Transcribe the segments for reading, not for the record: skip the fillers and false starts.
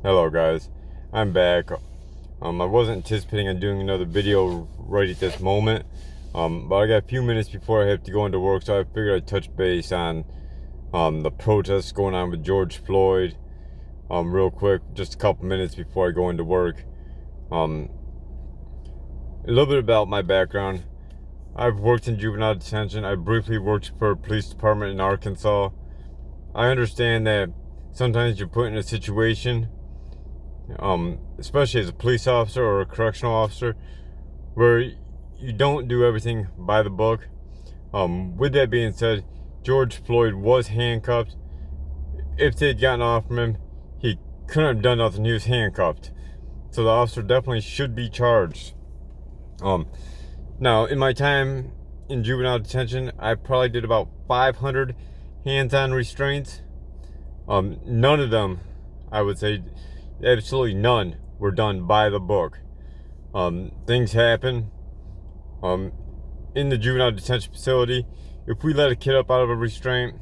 Hello guys, I'm back. I wasn't anticipating on doing another video right at this moment, but I got a few minutes before I have to go into work, so I figured I'd touch base on the protests going on with George Floyd real quick, just a couple minutes before I go into work. A little bit about my background. I've worked in juvenile detention. I briefly worked for a police department in Arkansas. I understand that sometimes you're put in a situation, especially as a police officer or a correctional officer, where you don't do everything by the book. With that being said, George Floyd was handcuffed. If they'd gotten off from him, he couldn't have done nothing. He was handcuffed. So the officer definitely should be charged. Now, in my time in juvenile detention, I probably did about 500 hands-on restraints. None of them, I would say, absolutely none, were done by the book. Things happen. In the juvenile detention facility, if we let a kid up out of a restraint,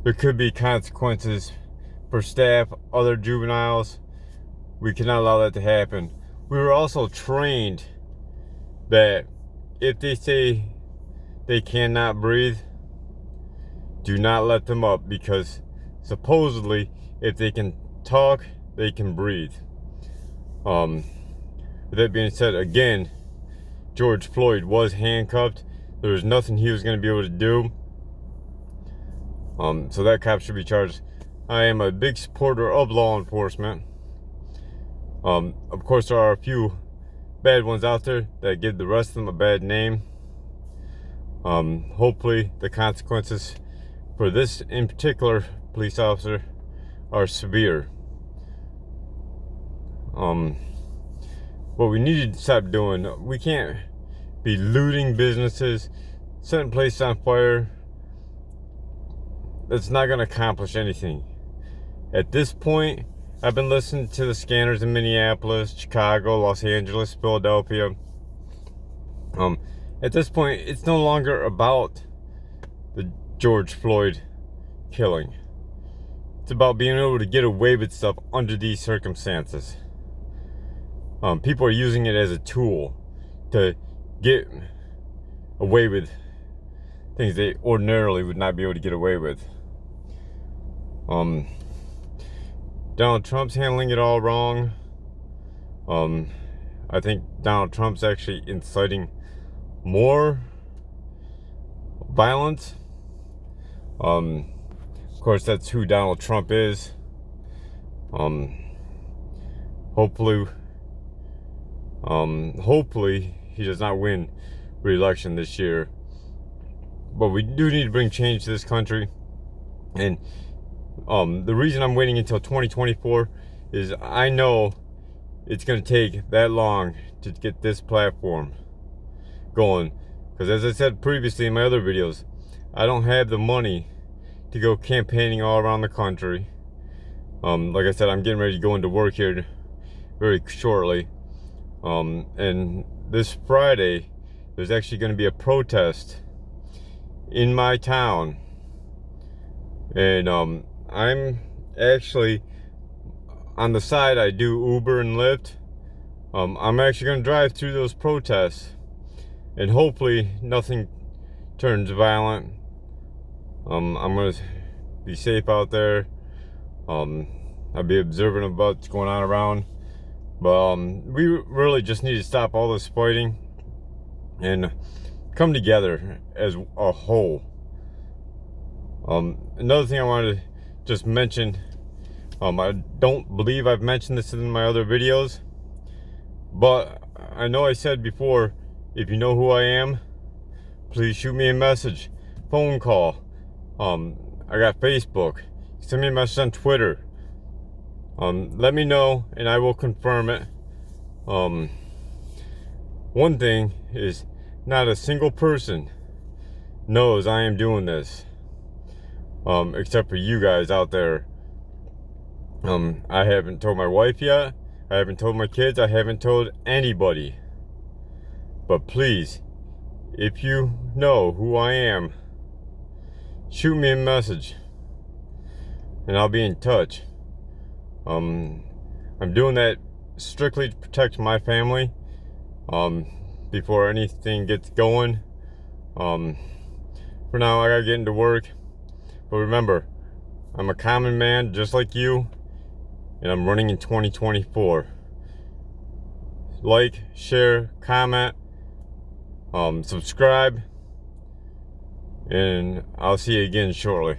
there could be consequences for staff, other juveniles. We cannot allow that to happen. We were also trained that if they say they cannot breathe, do not let them up, because supposedly if they can talk, they can breathe. With that being said, again, George Floyd was handcuffed. There was nothing he was going to be able to do. So that cop should be charged. I am a big supporter of law enforcement. Of course, there are a few bad ones out there that give the rest of them a bad name. Hopefully the consequences for this in particular police officer are severe. What we need to stop doing, we can't be looting businesses, setting places on fire. That's not going to accomplish anything. At this point, I've been listening to the scanners in Minneapolis, Chicago, Los Angeles, Philadelphia. At this point, it's no longer about the George Floyd killing. It's about being able to get away with stuff under these circumstances. People are using it as a tool to get away with things they ordinarily would not be able to get away with. Donald Trump's handling it all wrong. I think Donald Trump's actually inciting more violence. Of course, that's who Donald Trump is. Hopefully he does not win re-election this year. But we do need to bring change to this country. And the reason I'm waiting until 2024 is I know it's going to take that long to get this platform going. Because as I said previously in my other videos, I don't have the money to go campaigning all around the country. Like I said, I'm getting ready to go into work here very shortly. And this Friday, there's actually going to be a protest in my town. And I'm actually, on the side, I do Uber and Lyft. I'm actually going to drive through those protests, and hopefully nothing turns violent. I'm going to be safe out there. I'll be observant of what's going on around. But we really just need to stop all this fighting and come together as a whole. Another thing I wanted to just mention, I don't believe I've mentioned this in my other videos, but I know I said before, if you know who I am, please shoot me a message, phone call. I got Facebook. Send me a message on Twitter. Let me know and I will confirm it. One thing is, not a single person knows I am doing this, except for you guys out there. I haven't told my wife yet. I haven't told my kids. I haven't told anybody. But please, if you know who I am, shoot me a message and I'll be in touch. I'm doing that strictly to protect my family before anything gets going. For now, I gotta get into work. But remember, I'm a common man just like you, and I'm running in 2024. Like, share, comment, subscribe, and I'll see you again shortly.